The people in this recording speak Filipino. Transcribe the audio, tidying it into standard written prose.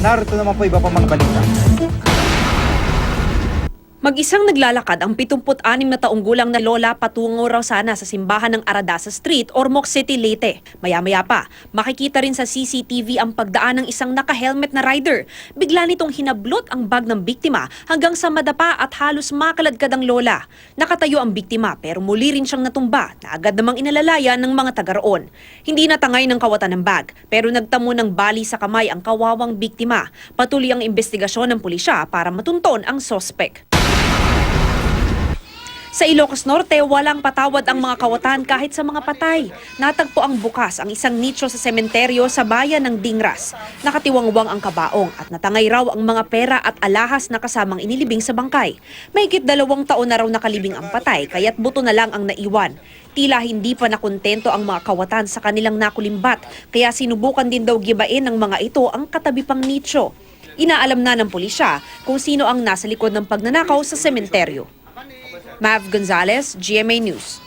narito naman po iba pa mga balita. Mag-isang naglalakad ang 76 na taong gulang na lola patungo raw sana sa simbahan ng Aradasa Street, Ormoc City, Leyte. Maya-maya pa, makikita rin sa CCTV ang pagdaan ng isang naka-helmet na rider. Bigla nitong hinablot ang bag ng biktima hanggang sa madapa at halos makaladkad ang lola. Nakatayo ang biktima pero muli rin siyang natumba na agad namang inalalayan ng mga taga roon. Hindi natangay ng kawatan ng bag pero nagtamo ng bali sa kamay ang kawawang biktima. Patuloy ang investigasyon ng pulisya para matunton ang sospek. Sa Ilocos Norte, walang patawad ang mga kawatan kahit sa mga patay. Natagpo ang bukas ang isang nicho sa sementeryo sa bayan ng Dingras. Nakatiwangwang ang kabaong at natangay raw ang mga pera at alahas na kasamang inilibing sa bangkay. Mahigit 2 taon na raw nakalibing ang patay kaya't buto na lang ang naiwan. Tila hindi pa nakontento ang mga kawatan sa kanilang nakulimbat kaya sinubukan din daw gibain ng mga ito ang katabi pang nicho. Inaalam na ng pulisya kung sino ang nasa likod ng pagnanakaw sa sementeryo. Mav Gonzalez, GMA News.